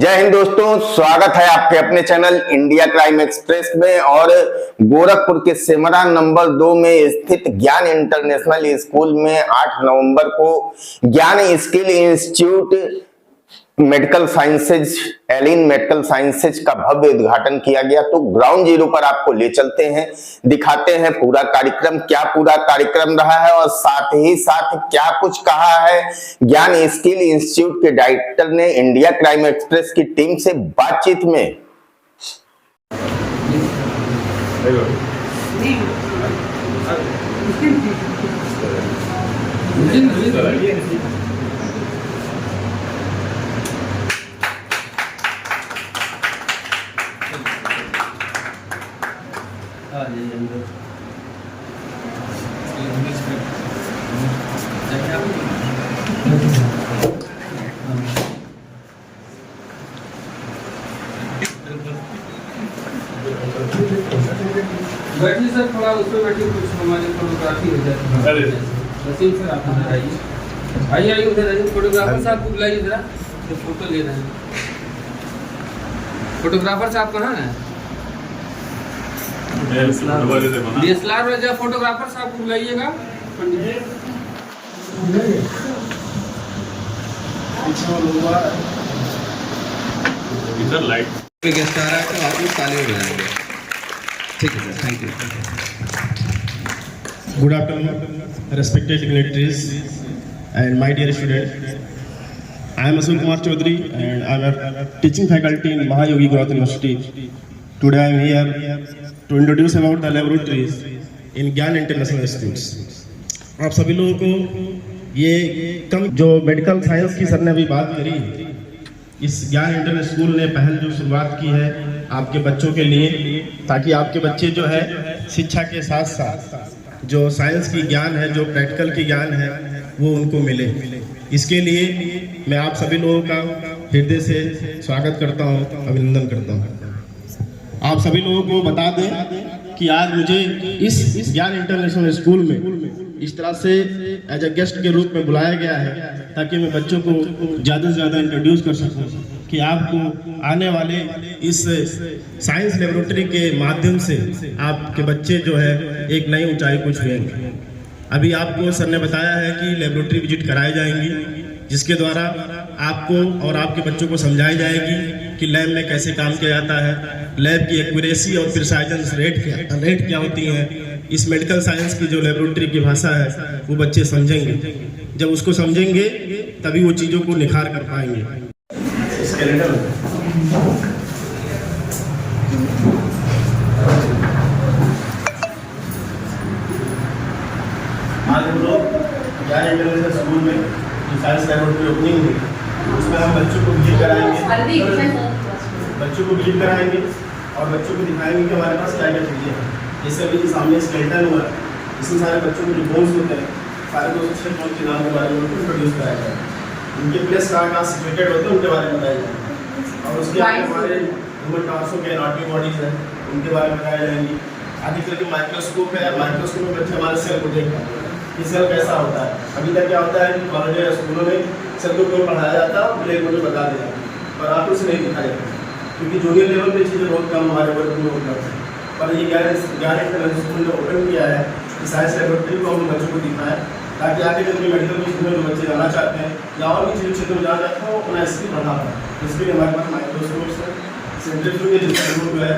जय हिंद दोस्तों, स्वागत है आपके अपने चैनल इंडिया क्राइम एक्सप्रेस में। और गोरखपुर के सेमरा नंबर 2 में स्थित ज्ञान इंटरनेशनल स्कूल में 8 नवंबर को Gyan skill institute medical sciences एलिन मेडिकल साइंसेज का भव्य उद्घाटन किया गया। तो ग्राउंड जीरो पर आपको ले चलते हैं, दिखाते हैं पूरा कार्यक्रम, क्या पूरा कार्यक्रम रहा है और साथ ही साथ क्या कुछ कहा है ज्ञान स्किल इंस्टीट्यूट के डायरेक्टर ने इंडिया क्राइम एक्सप्रेस की टीम से बातचीत में। बैठिए सर, थोड़ा उस पर बैठिए, कुछ हमारी फोटोग्राफी हो जाती है। वसीम सर आप उधर आइए, आइए उधर आइए। फोटोग्राफर साहब को बुलाइए जरा, तो फोटो ले रहे हैं। फोटोग्राफर साहब कहाँ हैं? DSLR में जब फोटोग्राफर साहब को बुलाइएगा। इधर लाइट पे गेस्ट आ रहा है तो आप लोग ताली बजाएंगे। ठीक है sir, thank you. Good afternoon, respected dignitaries and my dear students. I am Asul Kumar Chaudhary and I am a teaching faculty in Mahayogi Gautam University. Today I am here to introduce about the laboratories in Gyan International Institutes. आप सभी लोगों को ये कम जो medical science की sir ने अभी बात करी, इस ज्ञान इंटरनेशनल स्कूल ने पहल जो शुरुआत की है आपके बच्चों के लिए, ताकि आपके बच्चे जो है शिक्षा के साथ साथ जो साइंस की ज्ञान है, जो प्रैक्टिकल की ज्ञान है, वो उनको मिले। इसके लिए मैं आप सभी लोगों का हृदय से स्वागत करता हूँ, अभिनंदन करता हूँ। आप सभी लोगों को बता दें कि आज मुझे इस ज्ञान इंटरनेशनल स्कूल में इस तरह से एज ए गेस्ट के रूप में बुलाया गया है, ताकि मैं बच्चों को ज़्यादा से ज़्यादा इंट्रोड्यूस कर सकूं कि आपको आने वाले इस साइंस लेबोरेटरी के माध्यम से आपके बच्चे जो है एक नई ऊंचाई को छुएंगे। अभी आपको सर ने बताया है कि लेबोरेटरी विजिट कराई जाएंगी, जिसके द्वारा आपको और आपके बच्चों को समझाई जाएगी कि लैब में कैसे काम किया जाता है, लैब की एक्यूरेसी और प्रिसाइजन रेट क्या होती है। इस मेडिकल साइंस की जो लेबोरेटरी की भाषा है वो बच्चे समझेंगे। जब उसको समझेंगे तभी वो चीज़ों को निखार कर पाएंगे। आज हम लोग ज्ञान इंटरनेशनल स्कूल में जो साइंस लेबोरेटरी ओपनिंग हुई, उसमें हम बच्चों को विजिट कराएंगे और बच्चों को दिखाएंगे कि हमारे पास क्या क्या चीज़ें हैं। जैसे अभी सामने स्केलेटन हुआ, इसमें सारे बच्चों को जो बोन्स होते हैं, सारे 206 बोन्स के नाम के बारे में इंट्रोड्यूस कराया जाए, उनके प्लेस कहाँ सिचुएटेड होते हैं उनके बारे में बताया जाए। और उसके बाद हमारे ह्यूमन टार्सो के एनाटॉमी बॉडीज हैं, उनके बारे में बताया जाएंगी। आगे चल के माइक्रोस्कोप है, माइक्रोस्कोप में बच्चे हमारे सेल को देखते हैं कि सेल कैसा होता है। अभी तक क्या होता है कि कॉलेज या स्कूलों में सेल को क्यों पढ़ाया जाता है, ब्लैक बोर्ड में बता दिया, पर आप उसे नहीं दिखाया जाता, क्योंकि जूनियर लेवल पर चीज़ें बहुत कम हमारे वर्ग में उपलब्ध है। पर ये ज्ञान इंटरनेशनल स्कूल ने ओपन किया है कि साइंस लेबोरेटरी को हम बच्चों को दिखाएं, ताकि आगे जब मेडिकल फील्ड में जो बच्चे जाना चाहते हैं या और भी चीज़ क्षेत्र में जाना चाहते हैं वो अपना स्किल बढ़ा पाए। इसके लिए हमारे पास माइक्रोस्कोप्स है, सेंट्रीफ्यूज जो है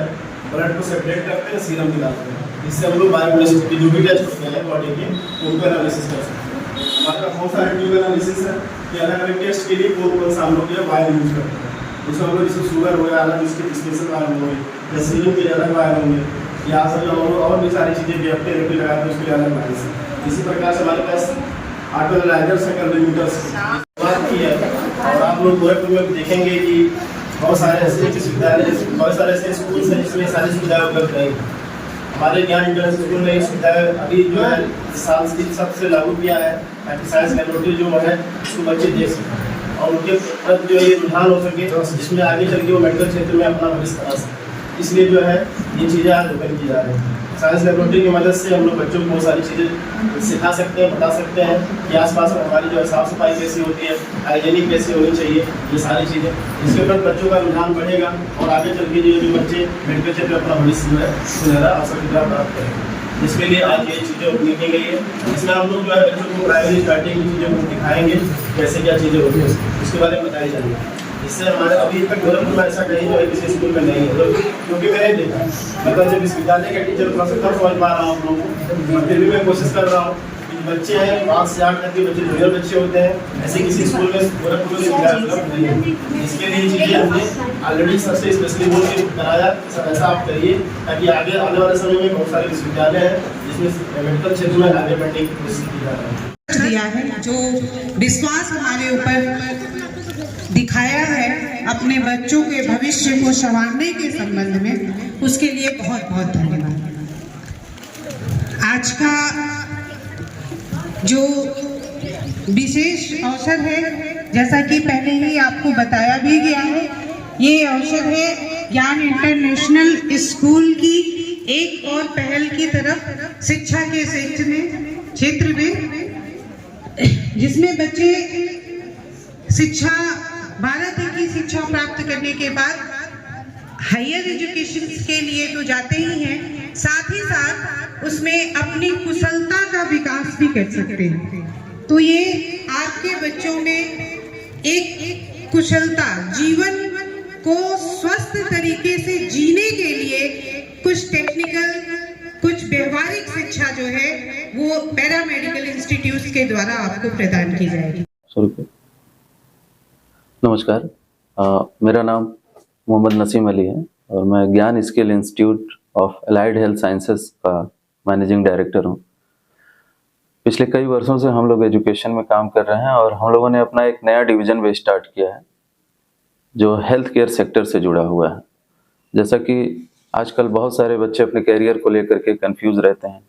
ब्लड को सेपरेट करते हैं, सीरम निकालते हैं, इससे हम लोग बायोकेमिस्ट्री की जो भी टेस्ट होते हैं बॉडी के उनको एनालिसिस कर सकते हैं। हमारे पास बहुत सारे ट्यूब एनालिसिस है कि अलग अलग टेस्ट के लिए कौन कौन सा हम लोग वायर यूज करते हैं। उसमें हम लोग जैसे शुगर हो गया अलग, इसके स्पेशल वायर होंगे, या सीरम के अलग वायर होंगे, या सब और भी सारी चीज़ें भी अपने रोटी लगाते हैं उसके लिए अलग वायर है। इसी प्रकार से हमारे पास ऑटो एनालाइजर्स है, कैलकुलेटर्स बात की है। और आप लोग गोरखपुर में देखेंगे कि बहुत सारे ऐसे सुविधाएँ, बहुत सारे ऐसे स्कूल हैं जिसमें सारी सुविधाएँ उपलब्ध है। हमारे ज्ञान इंटरनेशनल स्कूल ने सुविधाएँ अभी जो है इस साल की सबसे लागू किया है, ताकि साइंस लेबोरेटरी जो है उसको बच्चे देख सकें और उनके प्रति जो ये रुझान हो सके, जिसमें आगे चल के वो मेडिकल क्षेत्र में अपना भविष्य बना सके। इसलिए जो है ये चीज़ें आज ओपन की जा रही हैं। साइंस लेबोरेटरी की मदद से हम लोग बच्चों को बहुत सारी चीज़ें सिखा सकते हैं, बता सकते हैं कि आसपास में हमारी जो है साफ़ सफाई कैसी होती है, हाइजीनिक कैसी होनी चाहिए, ये सारी चीज़ें। इसके ऊपर बच्चों का रुझान बढ़ेगा और आगे चल के जो भी बच्चे मेडिकल क्षेत्र में अपना भविष्य जो है सुनहरा अवसर की तरफ प्राप्त करेंगे। जिसके लिए आज ये चीज़ें ओपनिंग की गई है। इसमें हम लोग जो है बच्चों को प्राइमरी स्टार्टिंग की चीज़ों को दिखाएंगे, कैसे क्या चीज़ें होती है उसके बारे में बताई जाएगी। इससे हमारे अभी तक गोरखपुर में ऐसा कहीं जो है किसी स्कूल में नहीं है, क्योंकि मैंने देखा मतलब जब विश्वविद्यालय के टीचर थोड़ा सा कम समझ पा रहा हूँ आप लोगों को, फिर भी मैं कोशिश कर रहा हूँ कि बच्चे हैं 5 से 8 तक के बच्चे जूनियर बच्चे होते हैं, ऐसे किसी स्कूल में गोरखपुर में सुविधा उपलब्ध नहीं है। इसके लिए चीज़ें हमने ऑलरेडी सबसे स्पेशली बोल के कराया, सर ऐसा आप करिए ताकि आगे आने वाले समय में बहुत सारे विश्वविद्यालय हैं जिसमें मेडिकल क्षेत्र में आगे बढ़ने की कोशिश की जा रही है। दिया है जो विश्वास हमारे ऊपर दिखाया है अपने बच्चों के भविष्य को संवारने के संबंध में, उसके लिए बहुत बहुत धन्यवाद। आज का जो विशेष अवसर है, जैसा कि पहले ही आपको बताया भी गया है, ये अवसर है ज्ञान इंटरनेशनल स्कूल की एक और पहल की तरफ शिक्षा के क्षेत्र में जिसमें बच्चे शिक्षा भारत की शिक्षा प्राप्त करने के बाद हायर एजुकेशन के लिए तो जाते ही हैं, साथ ही साथ उसमें अपनी कुशलता का विकास भी कर सकते हैं। तो ये आपके बच्चों में एक कुशलता, जीवन को स्वस्थ तरीके से जीने के लिए कुछ टेक्निकल, कुछ व्यवहारिक शिक्षा जो है वो पैरामेडिकल इंस्टीट्यूट के द्वारा आपको प्रदान की जाएगी। नमस्कार, मेरा नाम मोहम्मद नसीम अली है और मैं ज्ञान skill institute of allied health sciences का मैनेजिंग डायरेक्टर हूँ। पिछले कई वर्षों से हम लोग एजुकेशन में काम कर रहे हैं और हम लोगों ने अपना एक नया डिवीज़न भी स्टार्ट किया है जो हेल्थ केयर सेक्टर से जुड़ा हुआ है। जैसा कि आजकल बहुत सारे बच्चे अपने कैरियर को लेकर के कंफ्यूज रहते हैं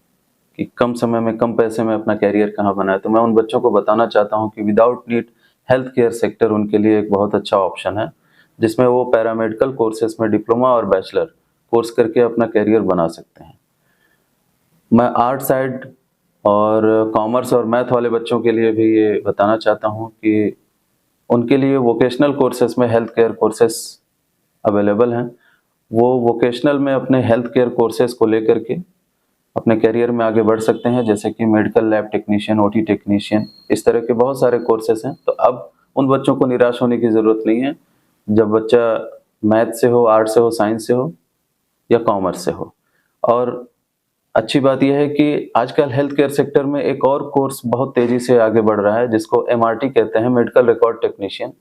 कि कम समय में कम पैसे में अपना कैरियर कहाँ बनाए, तो मैं उन बच्चों को बताना चाहता हूँ कि without NEET health care sector उनके लिए एक बहुत अच्छा ऑप्शन है, जिसमें वो पैरामेडिकल कोर्सेज में डिप्लोमा और बैचलर कोर्स करके अपना कैरियर बना सकते हैं। मैं आर्ट साइड और कॉमर्स और मैथ वाले बच्चों के लिए भी ये बताना चाहता हूँ कि उनके लिए वोकेशनल कोर्सेज में हेल्थ केयर कोर्सेज अवेलेबल हैं। वो वोकेशनल में अपने हेल्थ केयर कोर्सेज को लेकर के अपने करियर में आगे बढ़ सकते हैं, जैसे कि medical lab technician, OT technician, इस तरह के बहुत सारे कोर्सेज हैं। तो अब उन बच्चों को निराश होने की ज़रूरत नहीं है। जब बच्चा मैथ से हो, आर्ट से हो, साइंस से हो या कॉमर्स से हो। और अच्छी बात यह है कि आजकल हेल्थ केयर सेक्टर में एक और कोर्स बहुत तेज़ी से आगे बढ़ रहा है जिसको MRT कहते हैं, मेडिकल रिकॉर्ड टेक्नीशियन।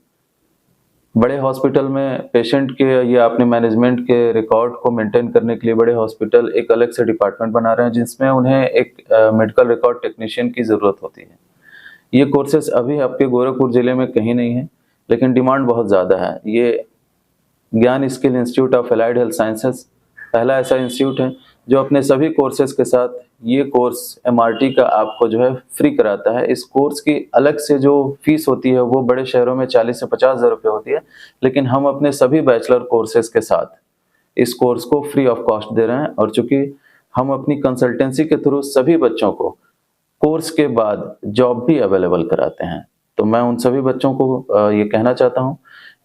बड़े हॉस्पिटल में पेशेंट के या अपने मैनेजमेंट के रिकॉर्ड को मेंटेन करने के लिए बड़े हॉस्पिटल एक अलग से डिपार्टमेंट बना रहे हैं जिसमें उन्हें एक मेडिकल रिकॉर्ड टेक्नीशियन की ज़रूरत होती है। ये कोर्सेज अभी आपके गोरखपुर ज़िले में कहीं नहीं है, लेकिन डिमांड बहुत ज़्यादा है। ये ज्ञान skill institute of allied health sciences पहला ऐसा इंस्टीट्यूट है जो अपने सभी कोर्सेज के साथ ये कोर्स MRT का आपको जो है फ्री कराता है। इस कोर्स की अलग से जो फीस होती है वो बड़े शहरों में 40 से 50 हज़ार रुपये होती है, लेकिन हम अपने सभी बैचलर कोर्सेज के साथ इस कोर्स को फ्री ऑफ कॉस्ट दे रहे हैं। और चूंकि हम अपनी कंसल्टेंसी के थ्रू सभी बच्चों को कोर्स के बाद जॉब भी अवेलेबल कराते हैं, तो मैं उन सभी बच्चों को ये कहना चाहता हूँ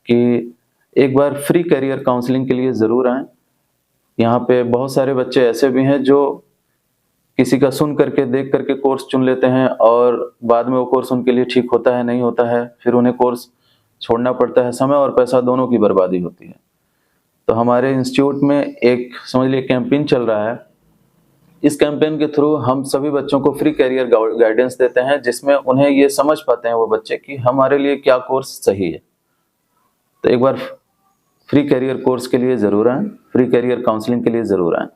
कि एक बार फ्री करियर काउंसलिंग के लिए ज़रूर आएँ। यहाँ पे बहुत सारे बच्चे ऐसे भी हैं जो किसी का सुन करके, देख करके कोर्स चुन लेते हैं और बाद में वो कोर्स उनके लिए ठीक होता है, नहीं होता है, फिर उन्हें कोर्स छोड़ना पड़ता है, समय और पैसा दोनों की बर्बादी होती है। तो हमारे इंस्टीट्यूट में एक समझ लीजिए कैंपेन चल रहा है। इस कैंपेन के थ्रू हम सभी बच्चों को फ्री करियर गाइडेंस देते हैं, जिसमें उन्हें ये समझ पाते हैं वो बच्चे कि हमारे लिए क्या कोर्स सही है। तो एक बार फ्री करियर कोर्स के लिए ज़रूर आएँ, फ्री करियर काउंसलिंग के लिए ज़रूर आएँ।